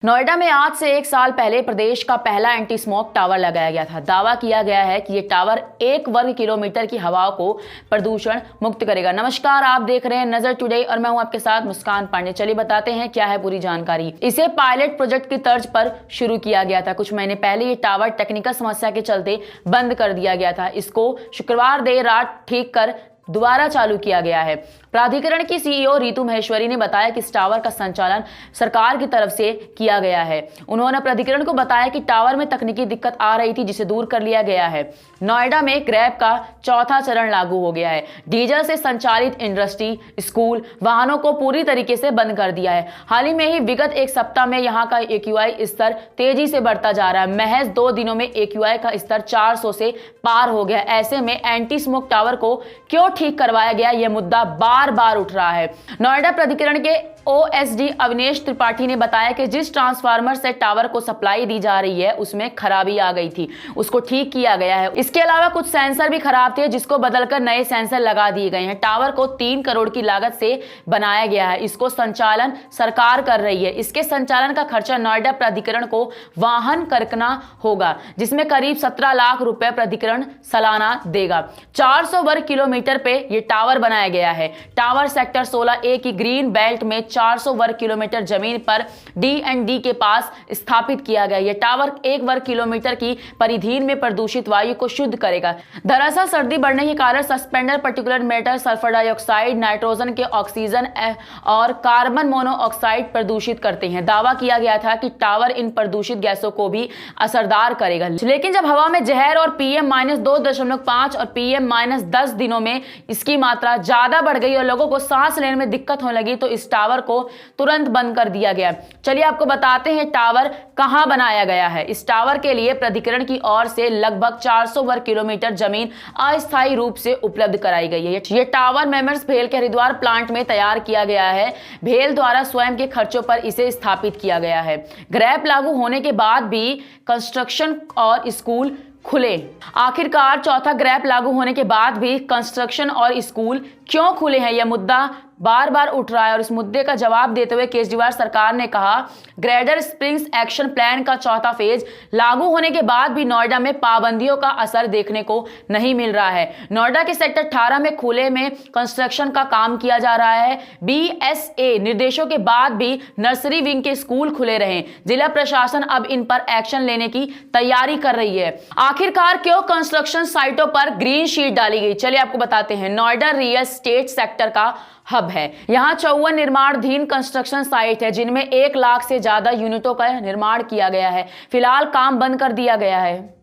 नोएडा में आज से 1 साल पहले प्रदेश का पहला एंटी स्मोक टावर लगाया गया था। दावा किया गया है कि ये टावर 1 वर्ग किलोमीटर की हवा को प्रदूषण मुक्त करेगा। नमस्कार, आप देख रहे हैं नजर टुडे और मैं हूं आपके साथ मुस्कान पांडे। चलिए बताते हैं क्या है पूरी जानकारी। इसे पायलट प्रोजेक्ट की तर्ज पर शुरू किया गया था। कुछ महीने पहले ये टावर टेक्निकल समस्या के चलते बंद कर दिया गया था। इसको शुक्रवार देर रात ठीक कर दोबारा चालू किया गया है। प्राधिकरण की सीईओ रितु महेश्वरी ने बताया कि इस टावर का संचालन सरकार की तरफ से किया गया है। उन्होंने प्राधिकरण को बताया कि टावर में तकनीकी दिक्कत आ रही थी, जिसे दूर कर लिया गया है। नोएडा में ग्रैब का चौथा चरण लागू हो गया है। डीजल से संचालित इंडस्ट्री, स्कूल, वाहनों को पूरी तरीके से बंद कर दिया है। हाल ही में ही विगत एक सप्ताह में यहाँ का AQI स्तर तेजी से बढ़ता जा रहा है। महज 2 दिनों में AQI का स्तर 400 से पार हो गया। ऐसे में एंटी स्मोक टावर को क्यों ठीक करवाया गया, यह मुद्दा बार बार उठ रहा है। नोएडा प्राधिकरण के OSD अविनेश त्रिपाठी ने बताया कि जिस ट्रांसफार्मर से टावर को सप्लाई दी जा रही है उसमें खराबी आ गई थी, उसको ठीक किया गया है। इसके अलावा कुछ सेंसर भी खराब थे, जिसको बदलकर नए सेंसर लगा दिए गए हैं। टावर को 3 करोड़ की लागत से बनाया गया है। इसको संचालन सरकार कर रही है। इसके संचालन का खर्चा नोएडा प्राधिकरण को वाहन करना होगा, जिसमें करीब 17 लाख रुपए प्राधिकरण सालाना देगा। 400 वर्ग किलोमीटर पे ये टावर बनाया गया है। टावर सेक्टर 16A की ग्रीन बेल्ट में 400 वर्ग किलोमीटर जमीन पर D&D के पास स्थापित किया गया। यह टावर 1 वर्ग किलोमीटर की परिधि में प्रदूषित वायु को शुद्ध करेगा। दरअसल सर्दी बढ़ने के कारण suspender particular matter, sulphur dioxide, nitrogen के ऑक्सीजन और कार्बन मोनोऑक्साइड प्रदूषित करते हैं। दावा किया गया था कि टावर इन प्रदूषित गैसों को भी असरदार करेगा, लेकिन जब हवा में जहर और PM-2.5 और PM-10 दिनों में इसकी मात्रा ज्यादा बढ़ गई और लोगों को सांस लेने में दिक्कत होने लगी तो इस टावर को तुरंत बंद कर दिया गया। चलिए आपको बताते हैं टावर कहां बनाया गया है। इस टावर के लिए प्राधिकरण की ओर से लगभग 400 वर्ग किलोमीटर जमीन अस्थायी रूप से उपलब्ध कराई गई है। यह टावर मेमर्स भेल के हरिद्वार प्लांट में तैयार किया गया है। भेल द्वारा स्वयं के खर्चों पर इसे स्थापित किया गया है। ग्रैब लागू होने के बाद भी कंस्ट्रक्शन और स्कूल खुले। आखिरकार चौथा ग्रैब लागू होने के बाद भी कंस्ट्रक्शन और स्कूल क्यों खुले हैं, यह मुद्दा बार बार उठ रहा है। और इस मुद्दे का जवाब देते हुए केजरीवाल सरकार ने कहा, ग्रेटर स्प्रिंग्स एक्शन प्लान का चौथा फेज लागू होने के बाद भी नोएडा में पाबंदियों का असर देखने को नहीं मिल रहा है। नोएडा के सेक्टर 18 में खुले में कंस्ट्रक्शन का काम किया जा रहा है। BSA निर्देशों के बाद भी नर्सरी विंग के स्कूल खुले रहे। जिला प्रशासन अब इन पर एक्शन लेने की तैयारी कर रही है। आखिरकार क्यों कंस्ट्रक्शन साइटों पर ग्रीन शीट डाली गई, चलिए आपको बताते हैं। नोएडा रियल एस्टेट सेक्टर का हब है। यहाँ 54 निर्माणाधीन कंस्ट्रक्शन साइट है, जिनमें 1 लाख से ज्यादा यूनिटों का निर्माण किया गया है। फिलहाल काम बंद कर दिया गया है।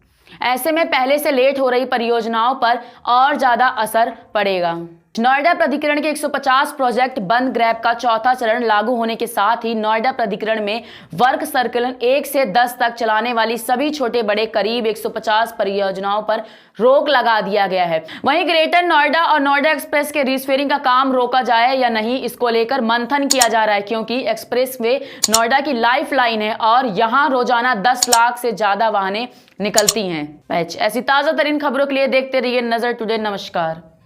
ऐसे में पहले से लेट हो रही परियोजनाओं पर और ज्यादा असर पड़ेगा। नोएडा प्राधिकरण के 150 प्रोजेक्ट बंद। ग्रैब का चौथा चरण लागू होने के साथ ही नोएडा प्राधिकरण में वर्क सर्कल 1 से 10 तक चलाने वाली सभी छोटे बड़े करीब 150 परियोजनाओं पर रोक लगा दिया गया है। वहीं ग्रेटर नोएडा और नोएडा एक्सप्रेस के रीस्फेयरिंग का काम रोका जाए या नहीं, इसको लेकर मंथन किया जा रहा है, क्योंकि एक्सप्रेस वे नोएडा की लाइफ लाइन है और यहाँ रोजाना 10 लाख से ज्यादा वाहनें निकलती हैं। ऐसी ताजा तरीन खबरों के लिए देखते रहिए नजर टुडे। नमस्कार।